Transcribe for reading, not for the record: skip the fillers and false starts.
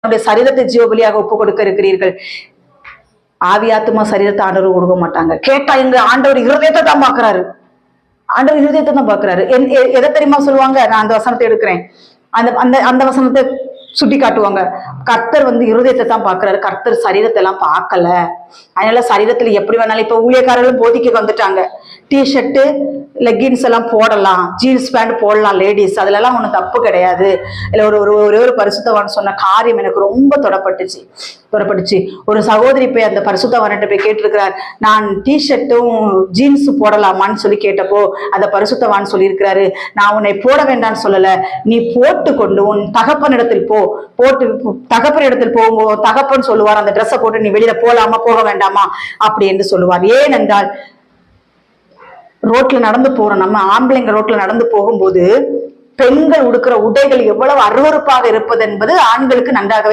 சரீரத்தை ஜீவபலியாக ஒப்பு கொடுக்க இருக்கிறீர்கள். ஆவியாத்மா சரீரத்தை ஆண்டவர் கொடுக்க மாட்டாங்க. கேட்டா எங்க ஆண்டவர் இருதயத்தை தான் பாக்குறாரு. ஆண்டவர் இருதயத்தை தான் பாக்குறாரு. எதை தெரியுமா சொல்லுவாங்க? நான் அந்த வசனத்தை எடுக்கிறேன். அந்த அந்த அந்த வசனத்தை சுட்டி காட்டுவாங்க. கர்த்தர் இருதயத்தை தான் பாக்குறாரு. கர்த்தர் சரீரத்தை எல்லாம் பார்க்கல. அதனால சரீரத்துல எப்படி வேணாலும் இப்ப ஊழியக்காரர்கள் போதிக்க வந்துட்டாங்க. டிஷர்ட்டு லெகின்ஸ் எல்லாம் போடலாம், ஜீன்ஸ் பேண்ட் போடலாம் லேடிஸ், அதுல எல்லாம் ஒன்றும் தப்பு கிடையாது. இல்ல ஒரே ஒரு பரிசுத்தவான் சொன்ன காரியம் எனக்கு ரொம்ப தொடப்பட்டுச்சு. ஒரு சகோதரி போய் அந்த பரிசுத்தவான்கிட்ட போய் கேட்டிருக்கிறார், நான் டிஷர்ட்டும் ஜீன்ஸ் போடலாமான்னு சொல்லி கேட்டப்போ அந்த பரிசுத்தவான் சொல்லியிருக்கிறாரு, நான் உன்னை போட வேண்டாம்னு சொல்லல, நீ போட்டு கொண்டு உன் தகப்பனிடத்தில் போட்டு தகப்பனிடத்தில் போகும்போது தகப்பன் சொல்லுவார், அந்த ட்ரெஸ்ஸை போட்டு நீ வெளியில போலாமா போக வேண்டாமா அப்படி என்று சொல்லுவார். ஏனென்றால் ரோட்ல நடந்து போறோம், நம்ம ஆம்பளைங்க ரோட்ல நடந்து போகும்போது பெண்கள் உடுக்கிற உடைகள் எவ்வளவு அருவருப்பாக இருப்பது என்பது ஆண்களுக்கு நன்றாகவே